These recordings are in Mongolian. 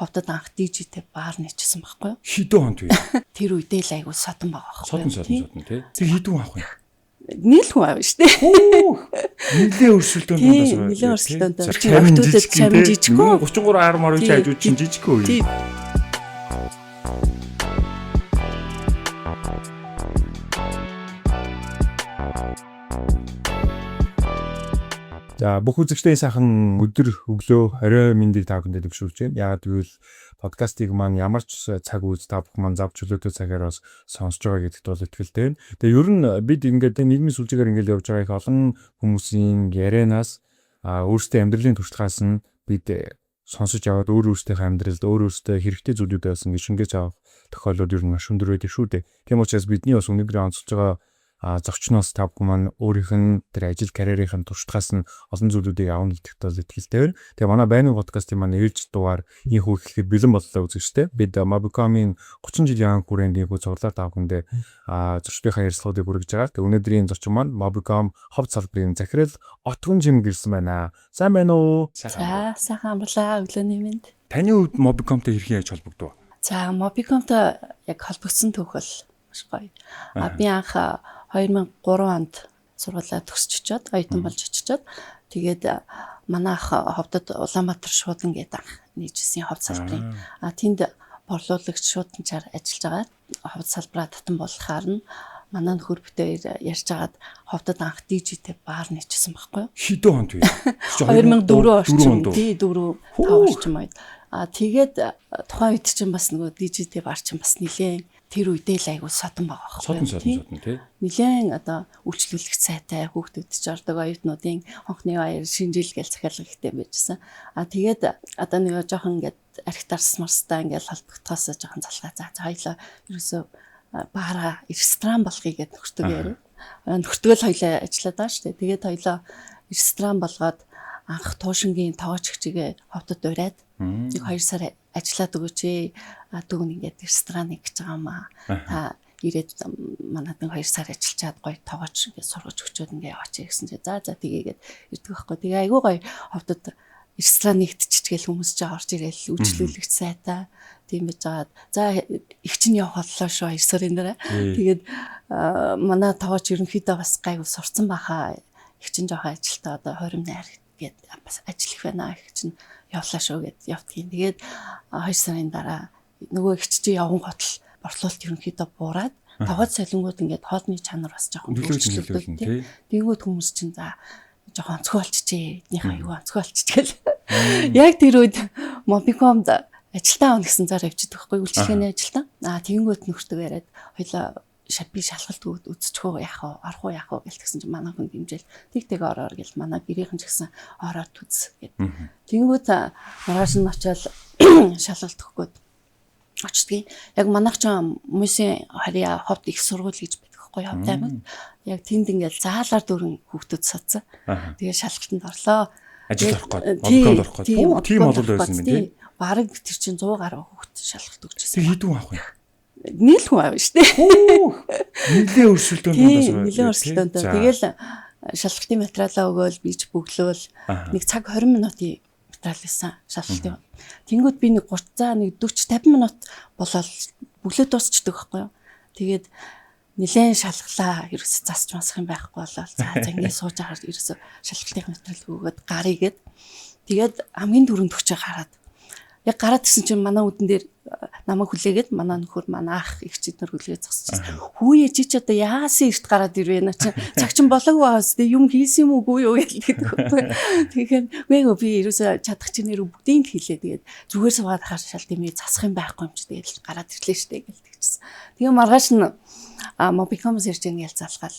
ховдод анх дижитэй баар нэчсэн байхгүй юу? Хэдэн хонд вэ? Тэр үедээ л айгу содон байгаа байхгүй юу? Содон тий. Тэг хэдэн авах вэ? Нийл хүн авна шүү дээ. Нилээ өрсөлдөөн дундаас байна. Нилээ өрсөлдөөн дундаас чамин жижиггүй 33 10 марын хажууд чинь жижиггүй үү? За бүх үзэгчдийн сайхан өдөр өглөө орой мэндийг та бүхэнд төвшүүлж байна. Яагаад гэвэл подкастыг маань ямар ч цаг үе та бүхэн маань зав чөлөөтэй цагаар бас сонсож байгаа гэдэгт бол итгэлтэй байна. Тэгээ ер нь бид ингээд нийгмийн сүлжээгээр ингээд явж байгаа их олон хүмүүсийн ярианаас өөрсдөө амьдралын туршлагаас нь бид сонсож аваад өөрөөсөө амьдралд өөрөөсөө хэрэгтэй зүйлүүдээс ингээд шингээж авах тохиолдол ер нь маш өндөр байдаг шүү дээ. Тийм учраас бидний бас өнөөдрийн онцолж байгаа зочноос та бүхэн маань өөрийнх нь тэр ажил карьерийн туршлагаас нь олон зүйлүүдийг авна гэдэгт бол итгэлтэй байна. Тэгээ манай байнгын подкастын маань ээлж дугаар ийм хүү гэхэд бэлэн боллоо үзэгчтэй. Бид Mobicom-ийн 30 жилийн анх хүрээнд ийм хүү цуглаар та бүхэндээ зочдынхаа ярилцлагуудыг хүргэж байгаа. Тэгээ өнөөдрийн зочин маань Mobicom ховд салбарын захирал Отгон Жим гэлсэн байна. Сайн байна уу? За сайхан амарлаа өглөөний мэнд. Таны хувьд Mobicom-тэй хэрхэн яаж холбогдов? За Mobicom-тэй яг холбогдсон түүх бол маш гоё. Би анх 2003 онд сургуулаа төгсч очоод оюутан болж очичоод тэгээд манай ах ховдод Улаанбаатар шуудан гэдэг анх нийжсэн ховд салбарын тэнд борлуулагч шууданчаар ажиллаж байгаа. Ховд салбараа татан болгохаар нь манай нөхөр битээр ярьж агаад ховдод анх дижитэй баар нэчсэн байхгүй юу? Хэдэн хонд вэ? 2004 орчим. Тий 4 5 орчим үед. Тэгээд тухайн үед чинь бас нөгөө дижитэй баар чинь бас нилээн тэр үедээ л айгу содон байгаа байхгүй юу? Содон тий. Нилээн одоо үйлчлүүлэгч сайтай хүүхдүүд ч ордог оюутнуудын хонхны баяр шинжил гээл захиалга ихтэй байжсэн. Тэгээд одоо нэг жоохон ингээд архитарс марстай ингээд холбогдохоос жоохон залгаа. За хоёлоо ерөөсөө баараа ресторан болгоё гэд нөхөртөө яриа. Нөхөртөө л хоёлоо ажиллаад байгаа шүү дээ. Тэгээд хоёлоо ресторан болгоод анх туушингийн тоочгчигээ ховдод ураад нэг 2 сар ажиллаад өгөөч ээ. Дүүн ингээд рестораныг гэж байгаа маа. Та ирээд манад нэг 2 сар ажиллаад гоё тоогооч ингээд сургаж өчөөд ингээд яваач гэсэн чи за тгийгээд ирдэг байхгүй. Тэгээ айгүй гоё ховдод рестораныг тчичгээл хүмүүс ч орж ирээл үйлчлүүлэгч сайтай тийм байж байгаад за их чинь явах боллоо шүү 2 сарын дараа. Тэгээд манай тоогооч ерөнхийдөө бас гайгүй сурцсан баха. Их чинь жоохон ажилтаа одоо 20 найр гээд бас ажил их байна. Их чинь явлаа шүү гэд явдгийн. Тэгээд 2 сарын дараа нөгөө их чи явган хотл борлуулалт ерөнхийдөө буураад таваад солингууд ингээд хоолны чанар бас жоохон өөрчлөгдсөн тийм. Тэнгүүд хүмүүс чинь за жоохон онцгой болчихжээ. Эднийхээ аюу онцгой болчихжээ. Яг тэр үед Mobicom-д ажилтаа авах гэсэн зар авчихэд байхгүй үйлчлэгээний ажилтаа. Тэнгүүд нөхөртөө яриад хоёлаа би шалгалт үзчихөө яах вэ? Орох уу яах вэ гэлтгсэн чинь манай хүн дэмжээл тэг ороор гэл манай гэрийнхэн ч гэсэн ороод үз гэд. Тэнгүүд маргааш нь очиод шалгалт өгөхгүйд очдгийг. Яг манайх ч хүмүүсийн харьяа ховд их сургууль гэж байдаг байхгүй ховд аймагт. Яг тэнд ингээл заалаар дөрөн хүүхдүүд суудсан. Тэгээ шалгалтанд орлоо. Ажил орох гээд, Mobicom-д орох гээд. Тийм болол байсан юм тийм. Бараг тэр чинь 100 гаруй хүүхд шалгалт өгчээсэн. Тэг хэдэн авах вэ? Нийл хүн авна шүү дээ. Нилээ өрсөлдөөн дундаас байна. Нилээ өрсөлдөөн. Тэгэл шалгалтын материалаа өгөөл бич бүглөөл нэг цаг 20 минутын материал байсан шалгалтын. Тэнгүүд би нэг 30 40 50 минут болоод бүглөө дуусчдаг байхгүй юу. Тэгээд нилээн шалгалаа ерөөсө засч масах юм байхгүй болоо. За ингээд сууж агаар ерөөсө шалгалтын материал өгөөд гарыг гээд тэгээд хамгийн түрүүнд өгч хараад яг гараад гисэн чинь манай үдэн дээр намайг хүлээгээд манай нөхөр манай ах их чиднэр хүлээгээд зогсчихсан. Хүүе чи ч одоо яасын эрт гараад ирвэ наа чи цаг чин болоогүй байгаас тэ юм хийсэн юм үгүй юу гэдэг. Тэгэхээр үгүй би ерөөсө чадах чинээр бүгдийг хийлээ. Тэгээд зүгээр суугаад хаар шал тэмээ засах юм байхгүй юм чи тэгээд гараад ирлээ штэ гэлтгчихсэн. Тэгээ маргааш нь Mobicom-с ирж ийн ял залгаал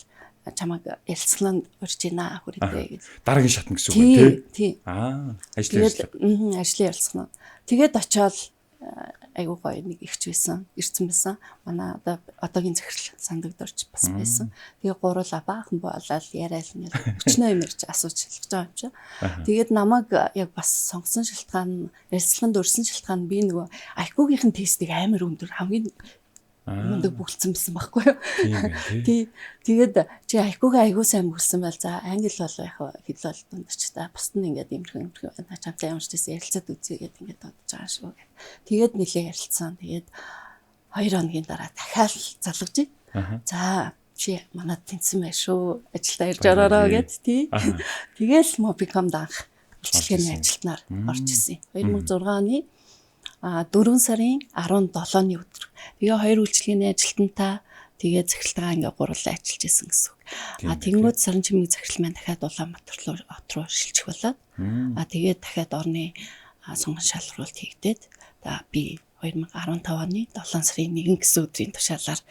чамаг ялцланд урьж ийна хүрээдээ гэж. Дараагийн шатна гэсэн үг тийм. Тийм. Ажлын ялцсан. Тэгээд очиод айгуу гоё нэг ихч байсан, ирсэн байсан. Манай одоогийн захирал сандагдорч бас байсан. Тэгээ гурлаа баахан болоод яриад нэг өчнөө юм ярьж асууж хэлж байгаа юм чи. Тэгээд намайг яг бас сонгосон шалтгаан, ярилцлаганд өрсөн шалтгаан би нөгөө IQ-гийн тестийг амар өндөр хамгийн мундаг бүгэлцсэн байсан байхгүй юу? Тийм байна тий. Тэгээд чи айгуу сайн бүгэлсэн байл за англи бол яг хэл бол дундч та бусд нь ингээд имерхэн байна. Чамтай ямар ч гэсэн ярилцаад үзье гэдэг ингээд бодож байгаа шүү. Тэгээд нэлээ ярилцсан. Тэгээд 2 хоногийн дараа дахиад залгаж. За чи манад тэнцсэн байх шүү. Ажилдаа ирж ороороо гэд тий. Тэгээл Mobicom данх үйлчлэгээний ажилтнаар орж исэн. 2006 оны 4 сарын 17-ны өдөр. Тэгээ 2 үйлчлэгээний ажилтнтай тэгээ захиралтаа ингээ гурлаа ажиллаж исэн гэсэн үг. Тэнгүүд сарын чимэг захирал маань дахиад Улаанбаатар руу шилжих болоод тэгээд дахиад орны сонгон шалралт хийгдээд би 2015 оны 7 сарын 1 гэсэн өдрийн тушаалаар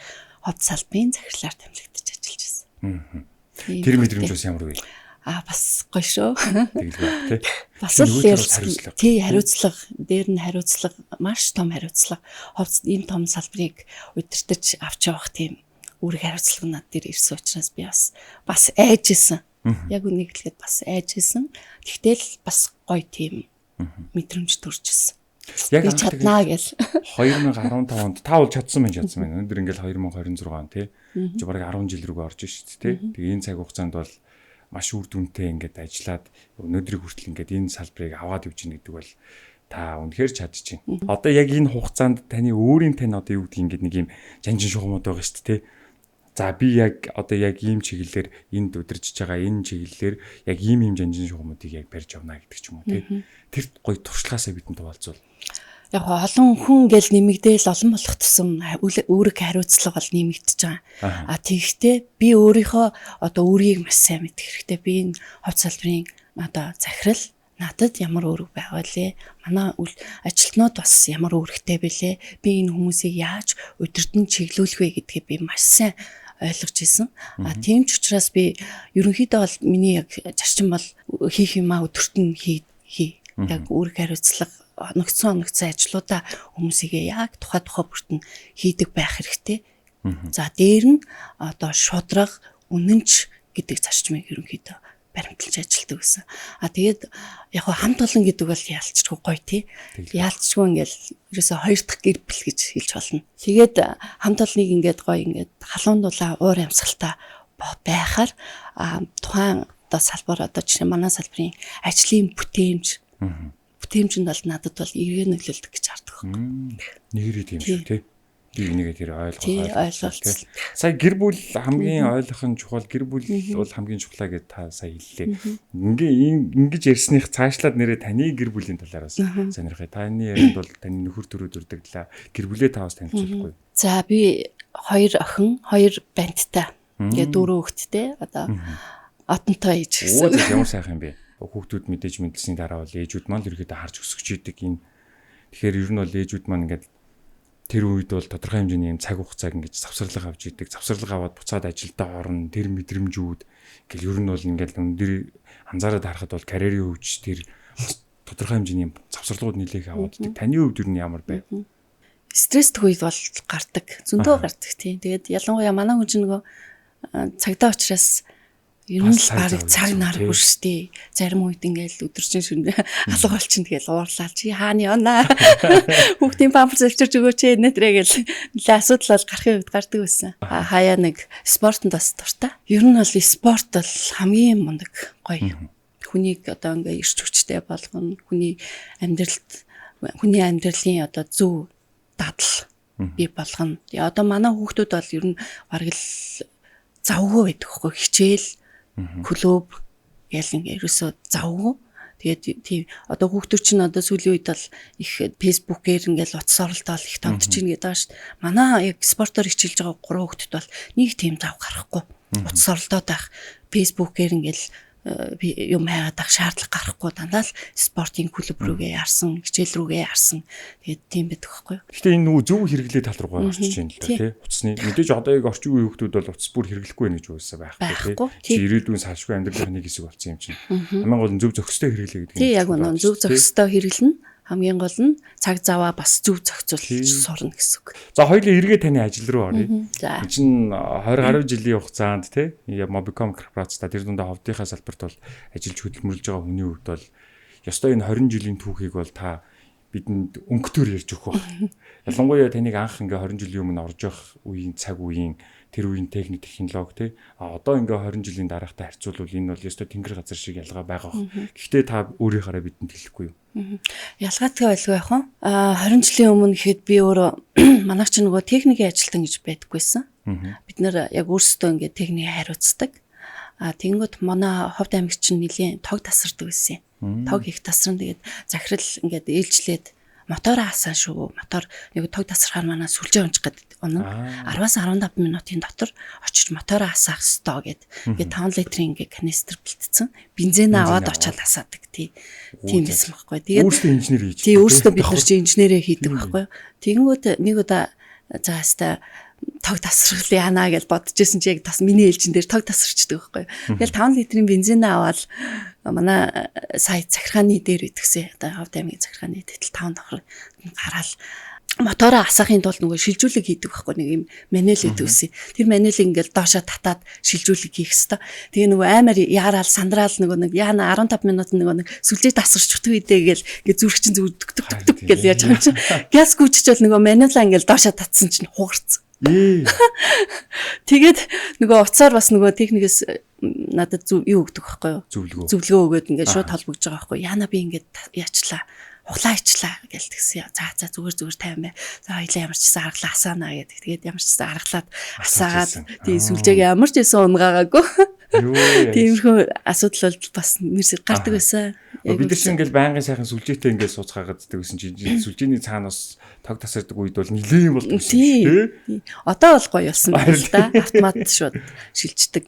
хот салбарын захирлаар тэмлэгдэж ажиллаж байсан. Тэр мэдрэмж бас ямар вэ? Бас гоё шүү. Тэгэлгүй тий. Бас л хариуцлага. Тий, хариуцлага. Дээр нь хариуцлага, маш том хариуцлага. Ховц энэ том салбарыг удирдах авч явах тийм үүрэг хариуцлага над дээр ирсэн учраас би бас айжсэн. Яг үнийг хэлэхэд бас айжсэн. Гэхдээ л бас гоё тийм мэдрэмж төржсэн. Яг чаднаа гэл. 2015 онд та бол чадсан байна. Өнөөдөр ингээл 2026 он тий. Чи бараг 10 жил рүү орж шít тий. Тэгээ энэ цаг хугацаанд бол маш үр дүнтэй ингээд ажиллаад өнөөдрийг хүртэл ингээд энэ салбарыг аваад явж гин гэдэг бол та үнэхээр чадчих чинь. Одоо яг энэ хугацаанд таны өөрийн тань одоо юу гэдэг ингээд нэг юм жанжин шугамуд байгаа шүү дээ. За би яг одоо яг ийм чиглэлээр энд удиржиж байгаа энэ чиглэлээр яг ийм жанжин шугамуудыг яг барьж авна гэдэг ч юм уу тий. Тэр гоё туршлагаасаа бидэнд хуваалцвал. Яг олон хүн гэл нэмэгдээл олон болох тусам үүрэг хариуцлага бол нэмэгдэж байгаа. Тэгэхдээ би өөрийнхөө одоо өөрийг маш сайн мэдэх хэрэгтэй. Би энэ хот салбарын одоо захирал надад ямар үүрэг байгаа лээ. Манай ажилтнууд бас ямар үүрэгтэй бэлээ. Би энэ хүмүүсийг яаж удирдан чиглүүлэх вэ гэдгийг би маш сайн ойлгож ирсэн. Тийм ч учраас би ерөнхийдөө бол миний яг зарчим бол хийх юмаа өдөртөн хий. Яг үүрэг хариуцлага оногцсон ажлуудаа хүмүүсийгээ яг тухай бүртэн хийдэг байх хэрэгтэй. За дээр нь одоо шудраг үнэнч гэдэг зарчмыг ерөнхийдөө баримталж ажилладаг гэсэн. Тэгээд яг хамт олон гэдэг бол яалцчгүй гоё тий. Яалцчгүй ингээл ерөөсө 2 дахь гэр бүл гэж хэлж болно. Тэгээд хамт олныг ингээд гоё ингээд халуундуулаа уур амьсгалтай байхаар тухайн одоо салбар одоо жишээ манай салбарын ажлын бүтээмжинд бол надад бол эргээ нөлөөлдөг гэж хардаг юм. Нэгэрээ тийм шүү тий. Би энийгээ тэр ойлгох. Сая гэр бүл хамгийн ойлгох нь чухал, гэр бүл бол хамгийн чухлаа гэж та сая хэллээ. Ингэж ярьсных цаашлаад нэрээ таны гэр бүлийн талаараас сонирхъя. Таны ярианд бол таны нөхөр төрүүд урдагдлаа. Гэр бүлээ таваас танилцуулахгүй. За би 2 охин, 2 банттай. Тэгээ 4 хүүхэдтэй одоо отонтой ээж гэсэн. Ямар сайхан юм бэ? Хүүхдүүд мэдээж мэдлсний дараа бол ээжүүд маань ерөөдөө харж өсгөж идэг энэ. Тэгэхээр ер нь бол ээжүүд маань ингээд тэр үед бол тодорхой хэмжээний юм цаг хугацааг ингэж завсарлага авч идэг. Завсарлага аваад буцаад ажилдаа орно. Тэр мэдрэмжүүд ингээл ер нь бол ингээд өндөр анзаараад харахад бол карьерийн хөгжиж тэр тодорхой хэмжээний завсарлагууд нэлээх аваад идэг. Таны хувьд ер нь ямар байв? Стресстэй үед бол гардаг. Зөндөө гардаг тийм. Тэгээд ялангуяа манай хүн чинь нөгөө цагдаа учраас ер нь баг цаг наргүй штий. Зарим үед ингээл өдөржин шүнэ алга болчихно тэгэл уурлаа. Чи хааны онаа. Хүүхдийн памперс авчирч өгөөч нэтрээ гэл асуудал бол гарахын үед гардаг байсан. Хаяа нэг спортод бас дуртай. Ер нь бол спорт бол хамгийн мундаг гоё. Хүнийг одоо ингээ ирч хүчтэй болгоно. Хүний амьдралын одоо зөв дадал бий болгоно. Одоо манай хүүхдүүд бол ер нь бараг л завгүй байдаг хгүй хичээл клуб ял ингээ ерөөсөө завгүй. Тэгээд тийм одоо хүүхдүүд чинь одоо сүүлийн үед бол их фэйсбүүкээр ингээл утас оролдоол их томдож ийн гэдэг байна шүү дээ. Манай яг спортоор хичээлж байгаа 3 хүүхдүүд бол нэг тийм зав гарахгүй. Утас оролдоод байх фэйсбүүкээр ингээл юм хайгаад ах шаардлага гарахгүй дандаа л спортын клуб рүүгээ ярсан, хичээл рүүгээ ярсан. Тэгээд тийм байдаг байхгүй юу? Гэхдээ энэ нөгөө зөв хэрэглээ тал руугаа орчиж байна л да тий. Утасны мэдээж одоо яг орчин үеийн хүмүүс бол утас бүр хэрэглэхгүй байх гэж уусаа байхгүй тий. Чи ирээдүйн салшгүй амьдралын нэг хэсэг болсон юм чинь. Хамгийн гол нь зөв зохистой хэрэглээ гэдэг. Тий яг үнэн зөв зохистой хэрэглэнэ. Хамгийн гол нь цаг заваа бас зөв зохицуулж сурна гэсэн үг. За хоёулаа эргээ таны ажил руу оръё. Энэ чинь 20 гаруй жилийн хугацаанд тий Mobicom корпорацтай тэр дундаа ховдынхаа салбарт бол ажиллаж хөдөлмөрлөж байгаа хүний хувьд бол ёстой энэ 20 жилийн түүхийг бол та бидэнд өнгөтөр ярьж өгөх баг. Ялангуяа таныг анх ингээ 20 жилийн өмнө орж явах үеийн цаг үеийн тэр үеийн техник технологи одоо ингээ 20 жилийн дараатай харьцуулбал энэ бол ёстой тэнгэр газар шиг ялгаа байгаа баг. Гэхдээ та өөрийнхаараа бидэнд хэлэхгүй юу? Ялгаатай байлгүй яах вэ? 20 жилийн өмнө гэхэд би өөрөө манайх ч нөгөө техникийн ажилтан гэж байдаггүйсэн. Бид нэр яг өөрсдөө ингээ техникийг хариуцдаг. Тэнгүүд манай Ховд аймагч чинь нэлийн тог тасардаг байсан юм. Тог их тасран тэгээд захирал ингээд ээлжлээд мотороо хасаа шүү. Мотор нэг тог тасрахаар манай сүлжээ унчих гэдэг оноо 10-аас 15 минутын дотор очиж мотороо хасаах ёстой гэд. Ингээд 5 литрийн ингээд канистр бэлтцсэн. Бензин аваад очиад хасаадаг тийм байсан байхгүй. Тэгээд өөрсдөө инженер хийж. Тийм өөрсдөө бид нар чинь инженерээ хийдэг байхгүй. Тэгэнгүүт нэг удаа за хаста тог тасрал яана гэж бодож ирсэн чи яг бас миний ээлжин дээр тог тасарчдаг байхгүй. Тэгэл 5 литрийн бензин аваад манай сая захиргааны дээр идэгсэн. Одоо Ховд аймгийн захиргааны тэтэл 5 давхар гараал мотороо асаахын тулд нөгөө шилжүүлэг хийдэг байхгүй нэг юм мануал гэдэг үсэн. Тэр мануалыг ингээл доошоо татаад шилжүүлэг хийх хэвээр. Тэгээ нөгөө аймаар яараал сандраал нөгөө нэг яана 15 минут нөгөө нэг сүлжээ тасарч утга үедээ гээл ингээ зүрхчин зүгддэг гэл яаж байгаа юм чинь. Газ гүйччихвэл нөгөө мануалаа ингээл доошоо татсан чинь хугарцсан. Тэгээд нөгөө уцаар бас нөгөө техникээс надад юу өгдөг байхгүй юу? Зөвлөгөө өгөөд ингээд шууд холбогдож байгаа байхгүй юу? Яна би ингээд яачлаа. Хуглаа ичлаа гээл тэгсэн. За зүгээр тайван бай. За хоёлаа ямар ч гэсэн аргалаа асаана гэдэг. Тэгээд ямар ч гэсэн аргалаад асаагаад тий сүлжээг ямар ч гэсэн унгаагаагүй. Тиймэрхүү асуудал бол бас нэрсэг гардаг байсан. Бид нар чинь ингээл байнгын сайхан сүлжээтэй ингээд сууцгаагаад дэгсэн чинь сүлжээний цаанаас тог тасардаг үед бол нилээн болдог юм шүү дээ. Одоо бол гоё болсон байна л да. Автомат шууд шилждэг.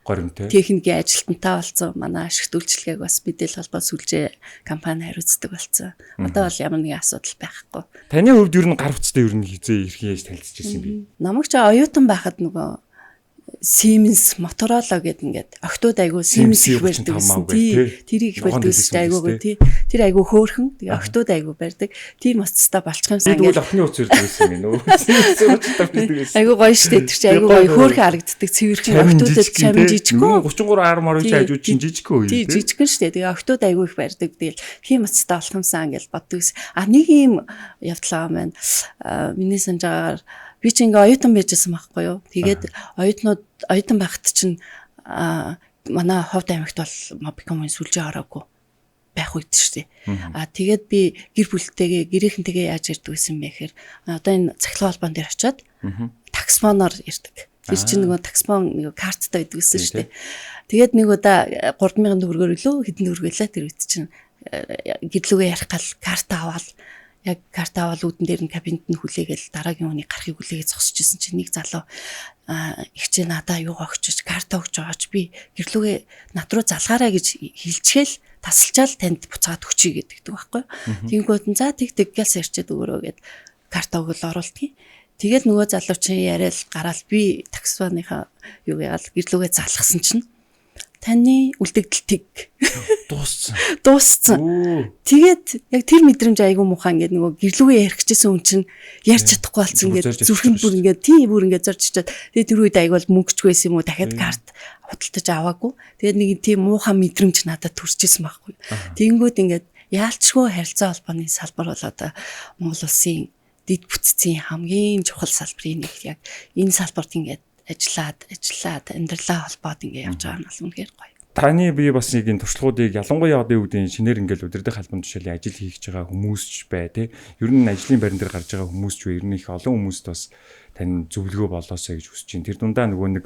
Горимтэй. Техникийн ажилтнтай болсон. Манай ашигт үйлчлэгийг бас мэдээлэл холбоо сүлжээ компани хариуцдаг болсон. Одоо бол ямар нэгэн асуудал байхгүй. Таны хувьд ер нь гар утастай ер нь хизээ ирэх яаж танилцж ирсэн бэ? Намайг ч оюутан байхад нөгөө Siemens Motorola гэдэг ингээд октод айгуу Siemens их барьдаг гэсэн. Тэрийг их барьдаг гэсэн айгуугаа тий. Тэр айгуу хөөхөн. Тэгээ октод айгуу барьдаг. Тийм уцтай балчхамсаа ингээд ахны уц ирдэг байсан юм уу? Айгуу гоё штэ. Тэр чи айгуу гоё хөөхөн харагддаг. Цэвэрхэн октодод чамин жижигхэн 33 10 ч хажууд чинь жижигхэн үе. Тий жижигхэн штэ. Тэгээ октод айгуу их барьдаг. Тэгэл тийм уцтай балчхамсаа ингээд боддог гэсэн. Нэг юм явдлаа маань миний санджаагаар би ч ингээ оюутан байжсэн байхгүй юу. Тэгээд оюутан байхад чинь манай Ховд аймагт бол Mobicom-ын сүлжээ ороогүй байх үед шүү дээ. Тэгээд би гэр бүлтэйгээ гэрийнхэнтэйгээ яаж ярьдаг гэсэн бэ гэхээр одоо энэ цахилгаан холбоон дээр очиод таксмоноор ярьдаг. Тэр чинь нөгөө таксмон нэг карттай байдаг гэсэн шүү дээ. Тэгээд нэг удаа 3000 төгрөгөөр лөө хэдэн төгрөглөө тэр үед чинь гэрлүүгээ ярих гал карта аваад яг карта авал үүдэн дээр нь кабинет нь хүлээгээл дараагийн хүний гарахыг хүлээгээд зогсож исэн чинь нэг залуу ихчээ надаа юу огчиж карта өгч байгаач би гэрлүүгээ над руу залгаарай гэж хэлчихэл тасалчаал танд буцаад өгчий гэдэг байхгүй. Тэнгүүд нь за тэг гэлс ярьчаад өгөрөө гэд карта өгөл оруултгий. Тэгээд нөгөө залуу чинь яриад гараал би таксваныхаа юу яагаад гэрлүүгээ залгасан чинь таны үлдэгдэлтийг дууссан. Тэгээд яг тэр мэдрэмж айгүй муухай ингээд нөгөө гэрлүүгээ ярих гэжсэн хүн чинь ярьж чадахгүй болсон ингээд зүрхэн бүр ингээд бүр ингээд зорж чичээд тэгээд тэр үед айгүй мөнгөчгүй байсан юм уу дахиад карт худалдаж аваагүй. Тэгээд нэг тийм муухай мэдрэмж надад төрчихсэн байхгүй. Тэнгүүд ингээд яалчгүй харилцаа холбооны салбар бол одоо Монгол улсын дэд бүтцийн хамгийн чухал салбарын нэг яг энэ салбарт ингээд ажиллаад амьдралаа холбоод ингэ явж байгаа нь бол үнэхээр гоё. Таны бие бас нэг энэ туршлагуудыг ялангуяа одоо юу гэдэг шинээр ингээл өдөрдөх албан тушаалын ажил хийж байгаа хүмүүс ч бай тий. Ер нь ажлын байран дээр гарч байгаа хүмүүс ч бай. Ер нь их олон хүмүүст бас тань зөвлөгөө болоосоо гэж хүсэж байна. Тэр дундаа нөгөө нэг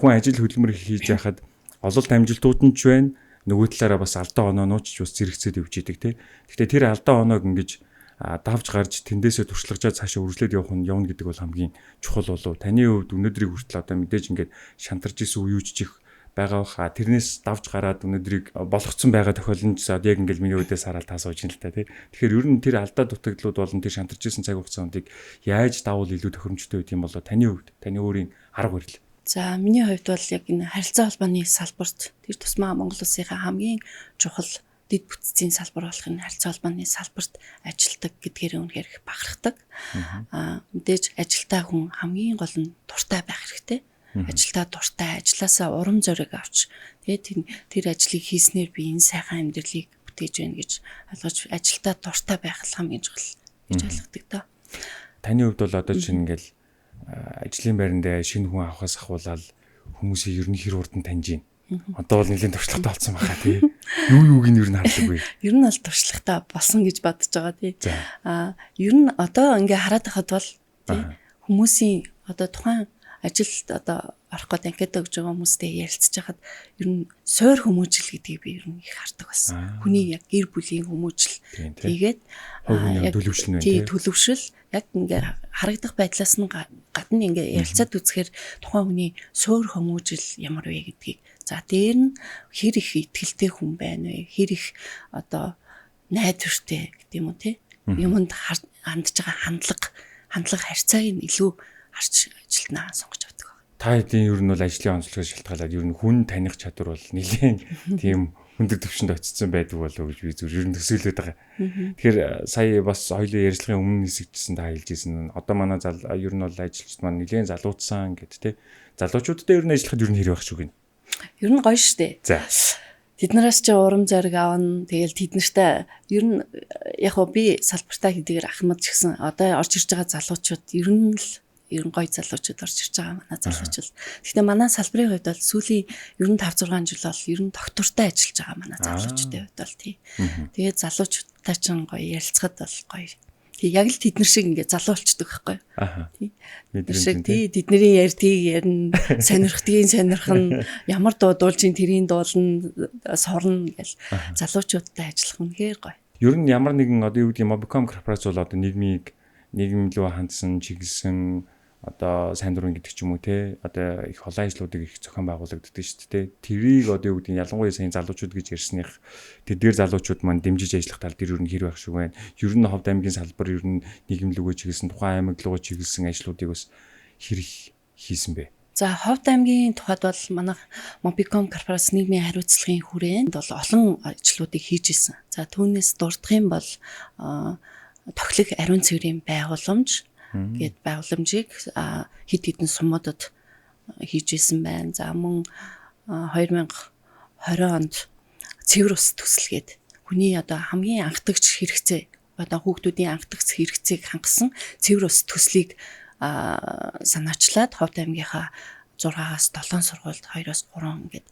хүн ажил хөдөлмөр хийж яхад ололт амжилтууд нь ч байна. Нөгөө талаараа бас алдаа оноонууч бас зэрэгцээд явж идэг тий. Гэхдээ тэр алдаа оноог ингэж давж гарч тэндээсээ туршлагажаа цаашаа үргэлжлээд явна гэдэг бол хамгийн чухал болов. Таны хувьд өнөөдрийг хүртэл одоо мэдээж ингээд шантарч исэн үеүүжчих байгаа хаа тэрнээс давж гараад өнөөдрийг болгоцсон байгаа тохиолдолд яг ингээд миний үдээс хараад таасууж ин л та тий. Тэгэхээр ер нь тэр алдаа дутагдлууд болон тэр шантарч исэн цаг хугацаанд яаж давал илүү тохиромжтой байд юм болоо таны хувьд таны өөрийн арга барил. За миний хувьд бол яг энэ харилцаа холбооны салбарт тэр тусмаа Монгол улсынхаа хамгийн чухал дэд бүтцийн салбар болох энэ харилцаа холбооны салбарт ажилтдаг гэдгээр үнэхээр их бахархдаг. Мэдээж ажилтаа хүн хамгийн гол нь дуртай байх хэрэгтэй. Ажилтаа дуртай, ажилласаа урам зориг авч тэгээд тэр ажлыг хийснээр би энэ сайхан амьдралыг тэгж байна гэж ойлгож ажилдаа дуртай байх хамгийн чухал гэж ойлгодог доо. Таны хувьд бол одоо чинь ингээл ажлын байранд шинэ хүн авахаас ахуулаад хүмүүсийг ер нь хэр хурдан таньж байна. Одоо бол нэлийн туршлагатай болсон байхаа тий. Юуг нь ер нь хардлаггүй. Ер нь бол туршлагатай болсон гэж бодож байгаа тий. Ер нь одоо ингээ хараад байхад бол тий хүмүүсийн одоо тухайн ажилд одоо орох гээд анкета өгж байгаа хүмүүстэй ярилцж байхад ер нь суур хүмүүжил гэдгийг би ер нь их хардаг байсан. Хүний яг гэр бүлийн хүмүүжил. Тэгээд яг төлөвшил нэ тий төлөвшил яг ингээ харагдах байдлаас нь гадна ингээ ярилцаад үзэхээр тухайн хүний суур хүмүүжил ямар вэ гэдгийг за дээр нь хэр их итгэлтэй хүн байна вэ? Хэр их одоо найдвартай гэдэг юм уу тий? Юмд хандж байгаа хандлага харьцааг нь илүү харж ажилтнаа сонгож авдаг. Та хэдийн ер нь бол ажлын онцлогоос шалтгаалаад ер нь хүн таних чадвар бол нэлээд тийм өндөр түвшинд очсон байдаг болов уу гэж би зөв ер нь төсөөлөд байгаа. Тэгэхээр сая бас хоёулын ярилцлагын өмнө хэсэгчсэн та хэлжсэн. Одоо манай ер нь бол ажилчид маань нэлээд залуутсан гэд тэ. Залуучуудтай ер нь ажиллахад ер нь хэрэг байх шүү гин. Ер нь гоё штэ. За. Тэднээс ч урам зориг авна. Тэгэл тэднэртэй ер нь яг хөө би салбартаа хэдийгээр ахмад ч гэсэн одоо орж ирж байгаа залуучууд ер нь гоё залуучууд орж ирж байгаа манай залуучууд. Гэхдээ манай салбарын хувьд бол сүүлийн ер нь 5-6 жил бол ер нь доктортай ажиллаж байгаа манай залуучуудын хувьд бол тий. Тэгээд залуучуудтай ч гоё ярилцахад бол гоё. Тэг яг л тэднэр шиг ингээд залуулчдаг байхгүй. Тий. Тэднэр шиг тий тэдний ярьдгийг ярина, сонирхын ямар дуу дуулжин тэрийн дуулна, сорно гэл залуучуудтай ажиллах үнэхээр гоё. Ер нь ямар нэгэн одоо юу гэдэг Mobicom корпорац бол одоо нийгэм рүү хандсан, чиглэсэн одоо сайн дурын гэдэг ч юм уу те одоо их олон ажлуудыг их зохион байгуулагддаг шүү дээ. Тэрийг одоо юу гэдэг ялангуяа сайн залуучууд гэж ярьсных тэдгээр залуучууд маань дэмжиж ажиллах тал дээр ер нь хэр байх шиг байна. Ер нь Ховд аймгийн салбар ер нь нийгэмлэгөө чиглэсэн тухайн аймаг руу чиглэсэн ажлуудыг бас хэр хийсэн бэ? За Ховд аймгийн тухайд бол манай Mobicom корпорац нийгмийн хариуцлагын хүрээнд бол олон ажлуудыг хийж исэн. За түүнээс дурдах юм бол тохилог ариун цэврийн байгууламж гээд байгууламжийг хэд хэдэн сумуудад хийж исэн байна. За мөн 2020 онд цэвэр ус төсөлгээд хүний одоо хамгийн анхдагч хэрэгцээ одоо хүүхдүүдийн анхдагч хэрэгцээг хангасан цэвэр ус төслийг санаачлаад Ховд аймгийнхаа 6-аас 7 сургуульд 2-оос 3 ингээд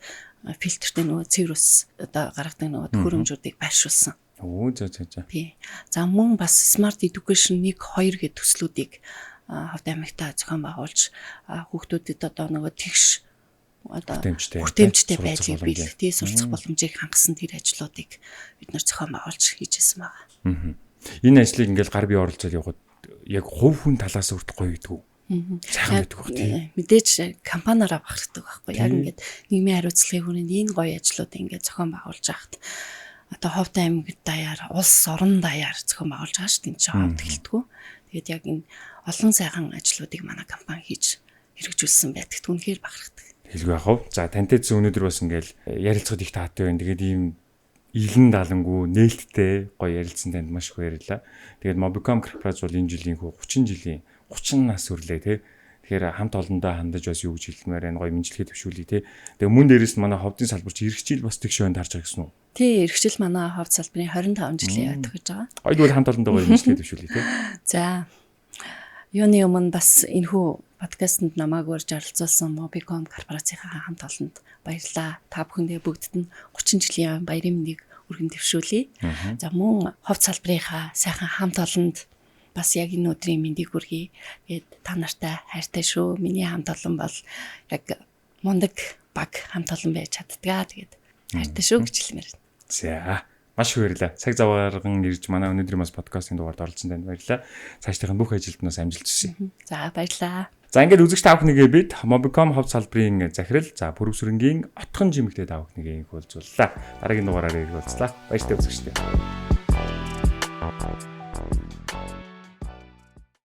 фильтртэй нөгөө цэвэр ус одоо гаргадаг нөгөө төхөөрөмжүүдийг байршуулсан. Оо за. Тий. За мөн бас Smart Education 1-2 гэх төслүүдийг Ховд аймагтаа зохион байгуулж хүүхдүүдэд одоо нөгөө тэгш одоо хүртээмжтэй байдлыг биелэх, тий суралцах боломжийг хангасан тэр ажлуудыг бид нэр зохион байгуулж хийжсэн байгаа. Энэ ажлыг ингээл гар бие оролцоод явахад яг хувь хүн талаас өртөх гоё гэдэг үү? Сайхан гэдэг баг тий. Мэдээж компаниараа багтдаг байхгүй. Яг ингээд нийгмийн хариуцлагын хүрээнд энэ гоё ажлуудыг ингээд зохион байгуулж байхад одоо Ховд аймаг даяар улс орон даяар зохион байгуулж байгаа шүү дээ. Энд чинь Ховд гэлтгүү. Тэгээд яг энэ олон сайхан ажлуудыг манай компани хийж хэрэгжүүлсэн байдаг. Түнхээр бахархдаг. Хэлгүй яах вэ? За тантай зөв өнөөдөр бас ингээл ярилцахад их таатай байна. Тэгээд ийм илэн далангуу нээлттэй гоё ярилцсан танд маш их баярлалаа. Тэгээд Mobicom корпорац бол энэ жилийн 30 нас өрлөө тий. Тэгэхээр хамт олондоо хандаж бас юу гэж хэлмээр байна. Гоё мэдлэгээ төвшүүлээ тий. Тэгээд мөн дээрээс нь манай Ховдын салбарч эрхчил бас тэгш байнд харж байгаа гэсэн үү? Тий, эрхчил манай Ховд салбарын 25 жилийн яваад гэж байгаа. Хоёул хамт олондоо гоё мэдлэгээ төвшүүлээ тий. За. Юуны өмнө бас энэхүү подкастэнд намайг урьж оролцуулсан Mobicom корпорацийнхаа хамт олонд баярлалаа. Та бүхэндээ бүгдд нь 30 жилийн баярын мэндийг өргөн дэвшүүлье. За мөн Ховд салбарынхаа сайхан хамт олонд бас яг энэ өдрийн мэндийг хүргэе. Тэгээд та нартай хайртай шүү. Миний хамт олон бол яг мундаг баг хамт олон байж чаддгаа. Тэгээд хайртай шүү гэж хэлмээр. За маш их баярлалаа. Цаг зав гарган ирж манай өнөөдрийн бас подкастын дугаард оролцсон танд баярлалаа. Цаашдын бүх ажилтнаас амжилт хүсье. За баярлалаа. За ингээд үзэгч та бүхнийгээ бид Mobicom Ховд салбарын захирал за Пүрэвсрэнгийн отхон жимэгтэй та бүхнийгээ уулзууллаа. Дараагийн дугаараар ирэх болцлаа. Баяртай үзэгчтэй.